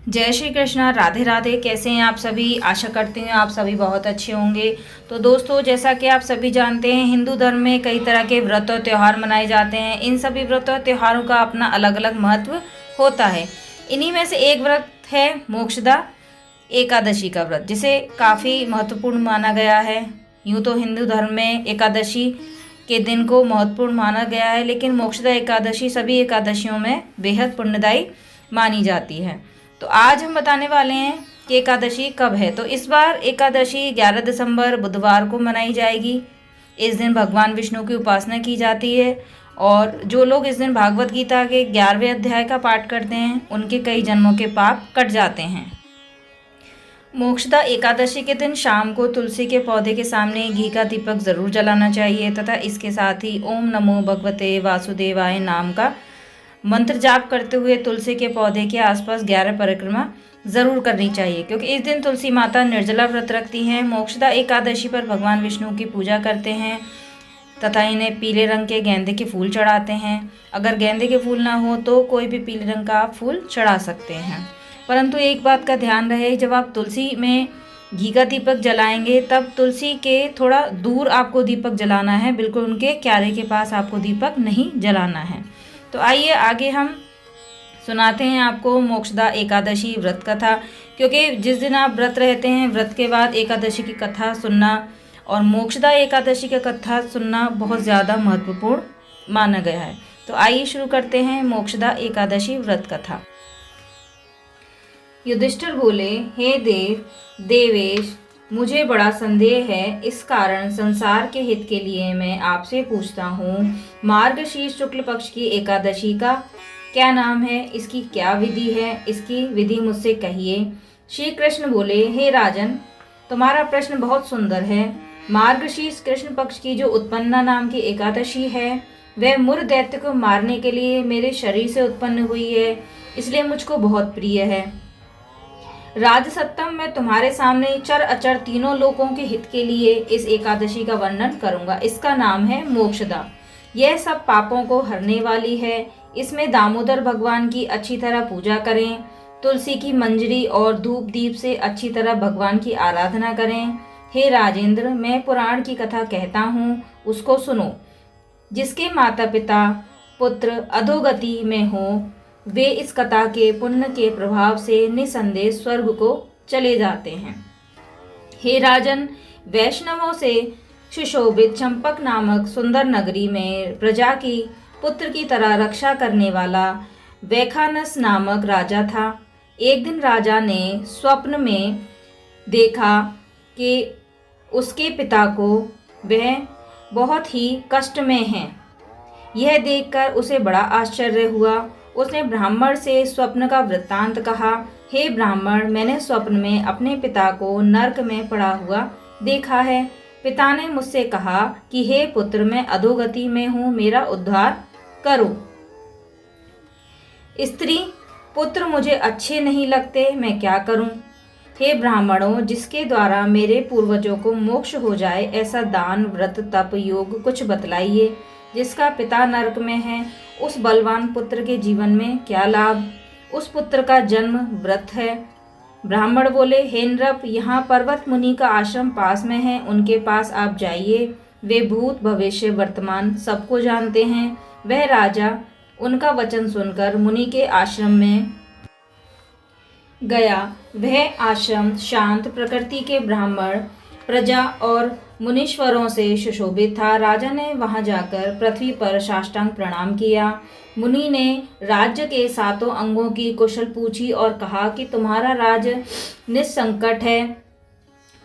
जय श्री कृष्णा, राधे राधे। कैसे हैं आप सभी? आशा करती हूँ आप सभी बहुत अच्छे होंगे। तो दोस्तों, जैसा कि आप सभी जानते हैं, हिंदू धर्म में कई तरह के व्रत और त्यौहार मनाए जाते हैं। इन सभी व्रत और त्योहारों का अपना अलग अलग महत्व होता है। इन्हीं में से एक व्रत है मोक्षदा एकादशी का व्रत, जिसे काफ़ी महत्वपूर्ण माना गया है। यूँ तो हिंदू धर्म में एकादशी के दिन को महत्वपूर्ण माना गया है, लेकिन मोक्षदा एकादशी सभी एकादशियों में बेहद पुण्यदायी मानी जाती है। तो आज हम बताने वाले हैं कि एकादशी कब है। तो इस बार एकादशी 11 दिसंबर बुधवार को मनाई जाएगी। इस दिन भगवान विष्णु की उपासना की जाती है और जो लोग इस दिन भागवत गीता के 11वें अध्याय का पाठ करते हैं, उनके कई जन्मों के पाप कट जाते हैं। मोक्षदा एकादशी के दिन शाम को तुलसी के पौधे के सामने घी का दीपक जरूर जलाना चाहिए तथा इसके साथ ही ओम नमो भगवते वासुदेवाय नाम का मंत्र जाप करते हुए तुलसी के पौधे के आसपास 11 परिक्रमा जरूर करनी चाहिए, क्योंकि इस दिन तुलसी माता निर्जला व्रत रखती हैं। मोक्षदा एकादशी पर भगवान विष्णु की पूजा करते हैं तथा इन्हें पीले रंग के गेंदे के फूल चढ़ाते हैं। अगर गेंदे के फूल ना हो तो कोई भी पीले रंग का आप फूल चढ़ा सकते हैं। परंतु एक बात का ध्यान रहे, जब आप तुलसी में घी का दीपक जलाएंगे तब तुलसी के थोड़ा दूर आपको दीपक जलाना है, बिल्कुल उनके क्यारे के पास आपको दीपक नहीं जलाना है। तो आइए आगे हम सुनाते हैं आपको मोक्षदा एकादशी व्रत कथा, क्योंकि जिस दिन आप व्रत रहते हैं, व्रत के बाद एकादशी की कथा सुनना और मोक्षदा एकादशी की कथा सुनना बहुत ज़्यादा महत्वपूर्ण माना गया है। तो आइए शुरू करते हैं मोक्षदा एकादशी व्रत कथा। युधिष्ठिर बोले, हे देवेश, मुझे बड़ा संदेह है। इस कारण संसार के हित के लिए मैं आपसे पूछता हूँ, मार्गशीर्ष शुक्ल पक्ष की एकादशी का क्या नाम है? इसकी क्या विधि है? इसकी विधि मुझसे कहिए। श्री कृष्ण बोले, हे राजन, तुम्हारा प्रश्न बहुत सुंदर है। मार्गशीर्ष कृष्ण पक्ष की जो उत्पन्ना नाम की एकादशी है, वह मुर दैत्य को मारने के लिए मेरे शरीर से उत्पन्न हुई है, इसलिए मुझको बहुत प्रिय है। राजसत्तम मैं तुम्हारे सामने चर अचर तीनों लोकों के हित के लिए इस एकादशी का वर्णन करूंगा। इसका नाम है मोक्षदा। यह सब पापों को हरने वाली है। इसमें दामोदर भगवान की अच्छी तरह पूजा करें, तुलसी की मंजरी और धूप दीप से अच्छी तरह भगवान की आराधना करें। हे राजेंद्र, मैं पुराण की कथा कहता हूँ, उसको सुनो। जिसके माता पिता पुत्र अधोगति में हो, वे इस कथा के पुण्य के प्रभाव से निसंदेह स्वर्ग को चले जाते हैं। हे राजन, वैष्णवों से सुशोभित चंपक नामक सुंदर नगरी में प्रजा की पुत्र की तरह रक्षा करने वाला वैखानस नामक राजा था। एक दिन राजा ने स्वप्न में देखा कि उसके पिता को वह बहुत ही कष्ट में हैं। यह देखकर उसे बड़ा आश्चर्य हुआ। उसने ब्राह्मण से स्वप्न का वृत्तांत कहा। हे ब्राह्मण, मैंने स्वप्न में अपने पिता को नरक में पड़ा हुआ देखा है। पिता ने मुझसे कहा कि हे पुत्र, मैं अधोगति में हूँ, मेरा उद्धार करो। स्त्री पुत्र मुझे अच्छे नहीं लगते, मैं क्या करूं? हे ब्राह्मणों, जिसके द्वारा मेरे पूर्वजों को मोक्ष हो जाए, ऐसा दान व्रत तप योग कुछ बतलाइए। जिसका पिता नरक में है, उस बलवान पुत्र के जीवन में क्या लाभ? उस पुत्र का जन्म व्रत है। ब्राह्मण बोले, हे नृप, यहाँ पर्वत मुनि का आश्रम पास में है, उनके पास आप जाइए। वे भूत भविष्य वर्तमान सबको जानते हैं। वह राजा उनका वचन सुनकर मुनि के आश्रम में गया। वह आश्रम शांत प्रकृति के ब्राह्मण प्रजा और मुनीश्वरों से सुशोभित था। राजा ने वहां जाकर पृथ्वी पर साष्टांग प्रणाम किया। मुनि ने राज्य के 7 अंगों की कुशल पूछी और कहा कि तुम्हारा राज्य निसंकट है।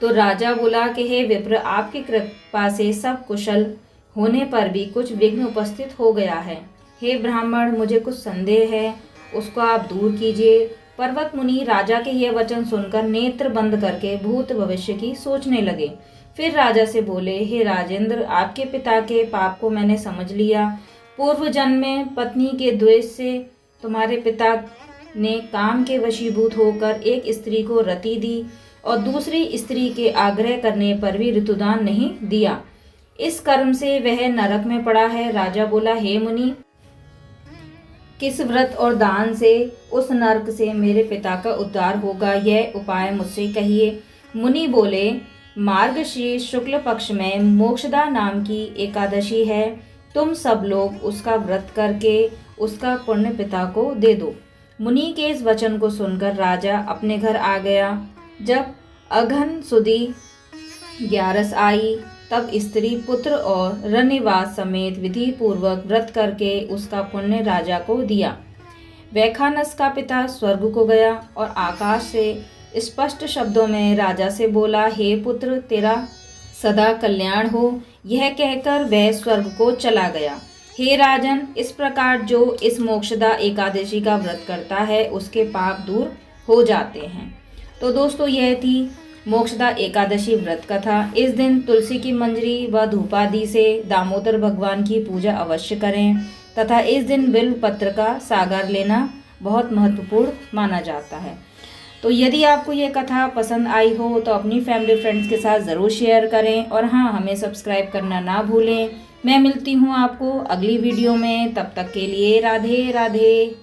तो राजा बोला कि हे विप्र, आपकी कृपा से सब कुशल होने पर भी कुछ विघ्न उपस्थित हो गया है। हे ब्राह्मण, मुझे कुछ संदेह है, उसको आप दूर कीजिए। पर्वत मुनि राजा के यह वचन सुनकर नेत्र बंद करके भूत भविष्य की सोचने लगे। फिर राजा से बोले, हे राजेंद्र, आपके पिता के पाप को मैंने समझ लिया। पूर्व जन्म में पत्नी के द्वेष से तुम्हारे पिता ने काम के वशीभूत होकर एक स्त्री को रति दी और दूसरी स्त्री के आग्रह करने पर भी ऋतुदान नहीं दिया। इस कर्म से वह नरक में पड़ा है। राजा बोला, हे मुनि, किस व्रत और दान से उस नरक से मेरे पिता का उद्धार होगा, यह उपाय मुझसे कहिए। मुनि बोले, मार्गशीर्ष शुक्ल पक्ष में मोक्षदा नाम की एकादशी है, तुम सब लोग उसका व्रत करके उसका पुण्य पिता को दे दो। मुनि के इस वचन को सुनकर राजा अपने घर आ गया। जब अघन सुदी 11 आई, तब स्त्री पुत्र और रनिवास समेत विधि पूर्वक व्रत करके उसका पुण्य राजा को दिया। वैखानस का पिता स्वर्ग को गया और आकाश से स्पष्ट शब्दों में राजा से बोला, हे पुत्र, तेरा सदा कल्याण हो। यह कहकर वह स्वर्ग को चला गया। हे राजन, इस प्रकार जो इस मोक्षदा एकादशी का व्रत करता है उसके पाप दूर हो जाते हैं। तो दोस्तों, यह थी मोक्षदा एकादशी व्रत कथा। इस दिन तुलसी की मंजरी व धूपादि से दामोदर भगवान की पूजा अवश्य करें तथा इस दिन बिल्व पत्र का सागर लेना बहुत महत्वपूर्ण माना जाता है। तो यदि आपको ये कथा पसंद आई हो तो अपनी फैमिली फ्रेंड्स के साथ ज़रूर शेयर करें और हाँ, हमें सब्सक्राइब करना ना भूलें। मैं मिलती हूँ आपको अगली वीडियो में, तब तक के लिए राधे राधे।